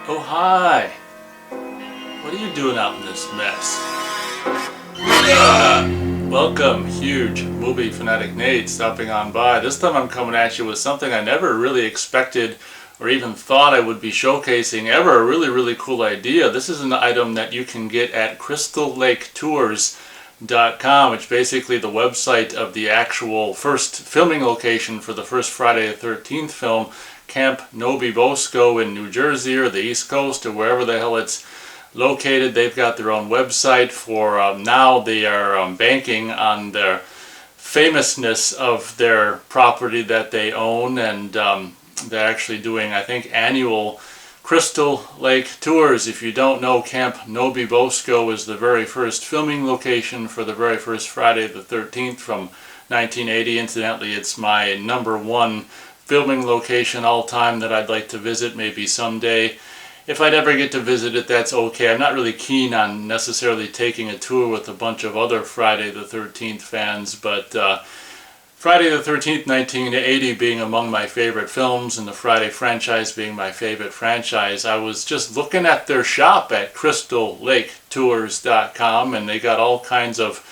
Oh, hi! What are you doing out in this mess? Welcome, huge movie fanatic Nate stopping on by. This time I'm coming at you with something I never really expected or even thought I would be showcasing ever. A really cool idea. This is an item that you can get at crystallaketours.com, which is basically the website of the actual first filming location for the first Friday the 13th film, Camp Nobi Bosco in New Jersey or the East Coast or wherever the hell it's located. They've got their own website for now. They are banking on their famousness of their property that they own, and they're actually doing, I think, annual Crystal Lake tours. If you don't know, Camp Nobi Bosco is the very first filming location for the very first Friday the 13th from 1980. Incidentally, it's my #1 filming location all time that I'd like to visit maybe someday. If I'd ever get to visit it, that's okay. I'm not really keen on necessarily taking a tour with a bunch of other Friday the 13th fans, but Friday the 13th, 1980 being among my favorite films and the Friday franchise being my favorite franchise, I was just looking at their shop at crystallaketours.com, and they got all kinds of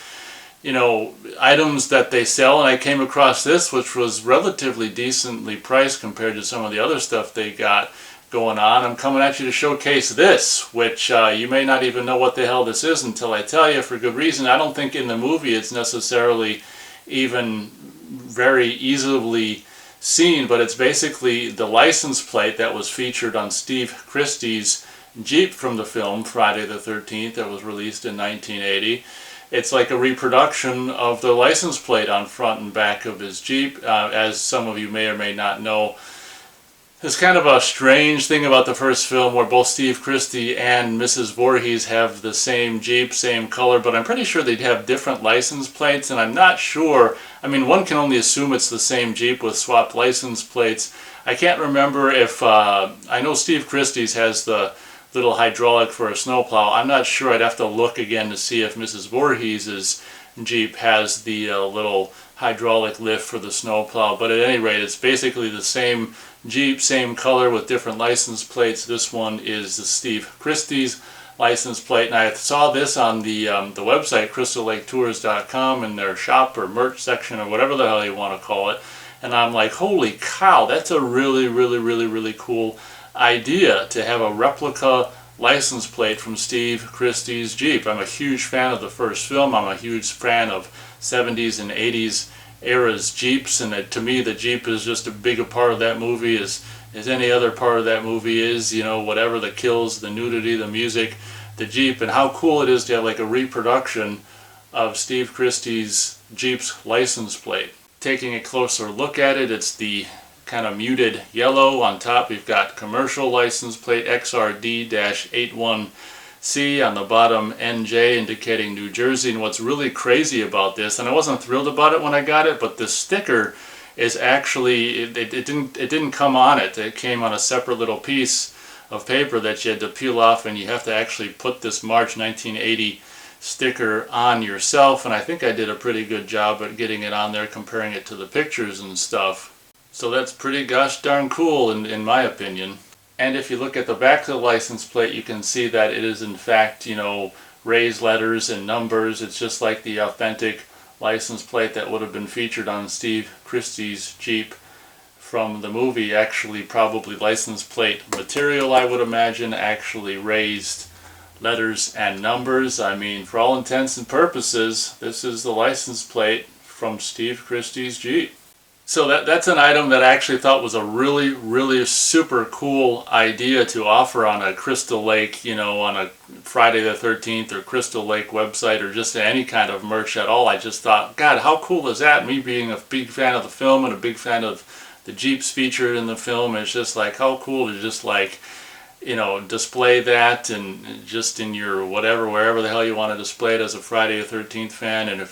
items that they sell, and I came across this, which was relatively decently priced compared to some of the other stuff they got going on. I'm coming at you to showcase this, which you may not even know what the hell this is until I tell you, for good reason. I don't think in the movie it's necessarily even very easily seen, but it's basically the license plate that was featured on Steve Christy's Jeep from the film Friday the 13th that was released in 1980. It's like a reproduction of the license plate on front and back of his Jeep. As some of you may or may not know, there's kind of a strange thing about the first film where both Steve Christy and Mrs. Voorhees have the same Jeep, same color, but I'm pretty sure they'd have different license plates, and I'm not sure. I mean, one can only assume it's the same Jeep with swapped license plates. I can't remember if, I know Steve Christy's has the little hydraulic for a snowplow. I'm not sure. I'd have to look again to see if Mrs. Voorhees' Jeep has the little hydraulic lift for the snowplow. But at any rate, it's basically the same Jeep, same color with different license plates. This one is the Steve Christy's license plate, and I saw this on the website crystallaketours.com in their shop or merch section or whatever the hell you want to call it, and I'm like, holy cow, that's a really cool idea to have a replica license plate from Steve Christy's Jeep. I'm a huge fan of the first film. I'm a huge fan of 70s and 80s era's Jeeps, and to me the Jeep is just as big a part of that movie as any other part of that movie is. Whatever the kills, the nudity, the music, the Jeep, and how cool it is to have like a reproduction of Steve Christy's Jeep's license plate. Taking a closer look at it, it's the kind of muted yellow. On top we've got commercial license plate XRD-81C, on the bottom NJ indicating New Jersey. And what's really crazy about this, and I wasn't thrilled about it when I got it, but the sticker is actually, it didn't come on it. It came on a separate little piece of paper that you had to peel off, and you have to actually put this March 1980 sticker on yourself, and I think I did a pretty good job at getting it on there, comparing it to the pictures and stuff. So that's pretty gosh darn cool in my opinion. And if you look at the back of the license plate, you can see that it is in fact, raised letters and numbers. It's just like the authentic license plate that would have been featured on Steve Christy's Jeep from the movie. Actually, probably license plate material, I would imagine, actually raised letters and numbers. I mean, for all intents and purposes, this is the license plate from Steve Christy's Jeep. So that's an item that I actually thought was a really super cool idea to offer on a Crystal Lake, on a Friday the 13th or Crystal Lake website, or just any kind of merch at all. I just thought, God, how cool is that? Me being a big fan of the film and a big fan of the Jeeps featured in the film, it's just like, how cool to just like, display that, and just in your whatever, wherever the hell you want to display it as a Friday the 13th fan. And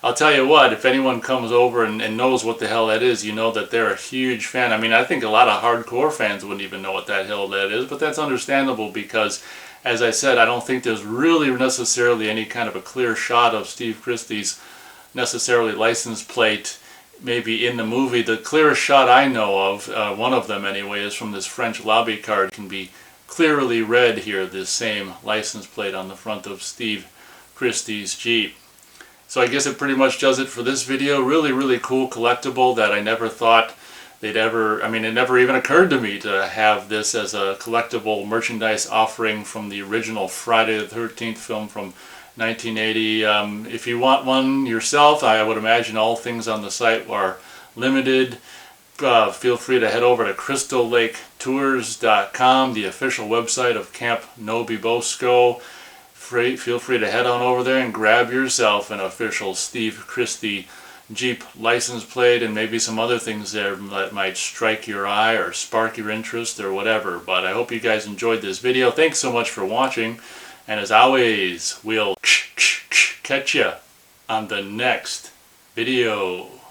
I'll tell you what, if anyone comes over and knows what the hell that is, you know that they're a huge fan. I mean, I think a lot of hardcore fans wouldn't even know what the hell that is, but that's understandable because, as I said, I don't think there's really necessarily any kind of a clear shot of Steve Christy's necessarily license plate maybe in the movie. The clearest shot I know of, one of them anyway, is from this French lobby card. It can be clearly read here, this same license plate on the front of Steve Christie's Jeep. So I guess it pretty much does it for this video. Really cool collectible that I never thought they'd ever, I mean, it never even occurred to me to have this as a collectible merchandise offering from the original Friday the 13th film from 1980. If you want one yourself, I would imagine all things on the site are limited. Feel free to head over to crystallaketours.com, the official website of Camp Nobi Bosco. Feel free to head on over there and grab yourself an official Steve Christie Jeep license plate and maybe some other things there that might strike your eye or spark your interest or whatever. But I hope you guys enjoyed this video. Thanks so much for watching, and as always, we'll catch ya on the next video.